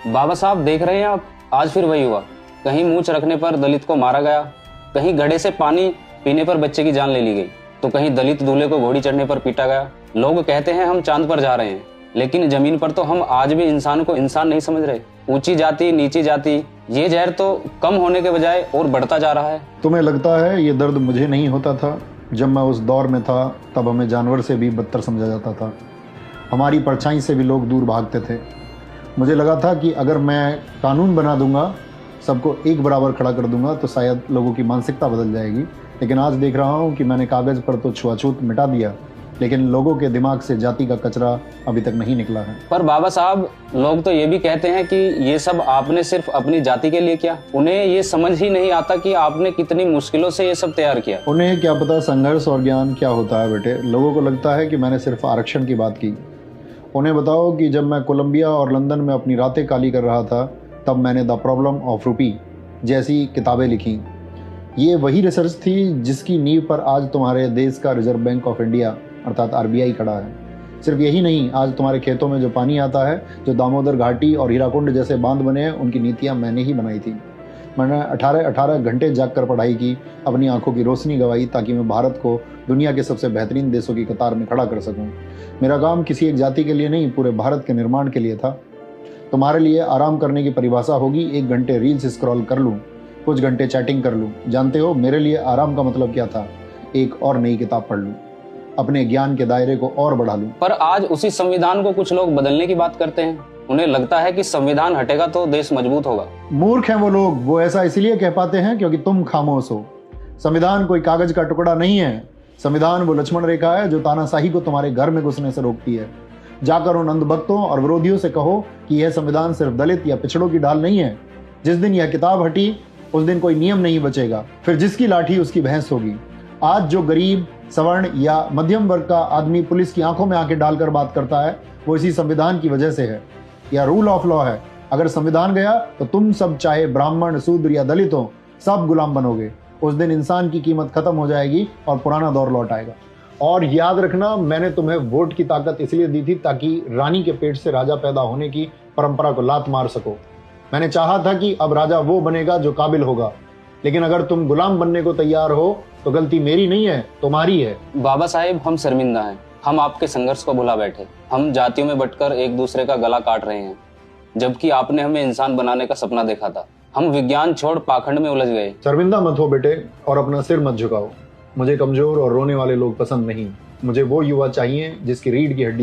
बाबा साहब देख रहे हैं आप, आज फिर वही हुआ। कहीं मूंछ रखने पर दलित को मारा गया, कहीं घड़े से पानी पीने पर बच्चे की जान ले ली गई, तो कहीं दलित दूल्हे को घोड़ी चढ़ने पर पीटा गया। लोग कहते हैं हम चांद पर जा रहे हैं, लेकिन जमीन पर तो हम आज भी इंसान को इंसान नहीं समझ रहे। ऊंची जाति नीची जाति, ये जहर तो कम होने के बजाय और बढ़ता जा रहा है। तुम्हें लगता है ये दर्द मुझे नहीं होता था? जब मैं उस दौर में था तब हमें जानवर से भी बदतर समझा जाता था। हमारी परछाई से भी लोग दूर भागते थे। मुझे लगा था कि अगर मैं कानून बना दूंगा, सबको एक बराबर खड़ा कर दूंगा, तो शायद लोगों की मानसिकता बदल जाएगी। लेकिन आज देख रहा हूँ कि मैंने कागज़ पर तो छुआछूत मिटा दिया, लेकिन लोगों के दिमाग से जाति का कचरा अभी तक नहीं निकला है। पर बाबा साहब, लोग तो ये भी कहते हैं कि ये सब आपने सिर्फ अपनी जाति के लिए किया। उन्हें ये समझ ही नहीं आता कि आपने कितनी मुश्किलों से ये सब तैयार किया। उन्हें क्या पता संघर्ष और ज्ञान क्या होता है बेटे। लोगों को लगता है कि मैंने सिर्फ आरक्षण की बात की। उन्हें बताओ कि जब मैं कोलंबिया और लंदन में अपनी रातें काली कर रहा था, तब मैंने द प्रॉब्लम ऑफ रूपी जैसी किताबें लिखी। ये वही रिसर्च थी जिसकी नींव पर आज तुम्हारे देश का रिजर्व बैंक ऑफ इंडिया अर्थात आरबीआई खड़ा है। सिर्फ यही नहीं, आज तुम्हारे खेतों में जो पानी आता है, जो दामोदर घाटी और हीराकुंड जैसे बांध बने हैं, उनकी नीतियाँ मैंने ही बनाई थी। मैंने 18 घंटे जाग कर पढ़ाई की, अपनी आंखों की रोशनी गंवाई, ताकि मैं भारत को दुनिया के सबसे बेहतरीन देशों की कतार में खड़ा कर सकूं। मेरा काम किसी एक जाति के लिए नहीं, पूरे भारत के निर्माण के लिए था। तुम्हारे लिए आराम करने की परिभाषा होगी 1 घंटे रील्स स्क्रॉल कर लूँ, कुछ घंटे चैटिंग कर लूँ। जानते हो मेरे लिए आराम का मतलब क्या था? एक और नई किताब पढ़ लूँ, अपने ज्ञान के दायरे को और बढ़ा लूँ। पर आज उसी संविधान को कुछ लोग बदलने की बात करते हैं। उन्हें लगता है कि संविधान हटेगा तो देश मजबूत होगा। मूर्ख हैं वो लोग। वो ऐसा इसलिए कह पाते हैं क्योंकि तुम खामोश हो। संविधान कोई कागज का टुकड़ा नहीं है। संविधान वो लक्ष्मण रेखा है जो तानाशाही को तुम्हारे घर में घुसने से रोकती है। जाकर उन अंधभक्तों और विरोधियों से कहो कि यह संविधान सिर्फ दलित या पिछड़ों की ढाल नहीं है। जिस दिन यह किताब हटी, उस दिन कोई नियम नहीं बचेगा, फिर जिसकी लाठी उसकी भैंस होगी। आज जो गरीब, सवर्ण या मध्यम वर्ग का आदमी पुलिस की आंखों में आंखें डालकर बात करता है, वो इसी संविधान की वजह से है। या रूल ऑफ लॉ है। अगर संविधान गया तो तुम सब, चाहे ब्राह्मण, शूद्र या दलित हो, सब गुलाम बनोगे। उस दिन इंसान की कीमत खत्म हो जाएगी और पुराना दौर लौट आएगा। और याद रखना, मैंने तुम्हें वोट की ताकत इसलिए दी थी ताकि रानी के पेट से राजा पैदा होने की परंपरा को लात मार सको। मैंने चाहा था कि अब राजा वो बनेगा जो काबिल होगा। लेकिन अगर तुम गुलाम बनने को तैयार हो तो गलती मेरी नहीं है, तुम्हारी है। बाबा साहेब, हम शर्मिंदा हैं। हम आपके संघर्ष को भुला बैठे। हम जातियों में बंटकर एक दूसरे का गला काट रहे हैं, जबकि आपने हमें इंसान बनाने का सपना देखा था। हम विज्ञान छोड़ पाखंड में उलझ गए। शर्मिंदा मत हो बेटे, और अपना सिर मत झुकाओ। मुझे कमजोर और रोने वाले लोग पसंद नहीं। मुझे वो युवा चाहिए जिसकी रीढ़ की हड्डी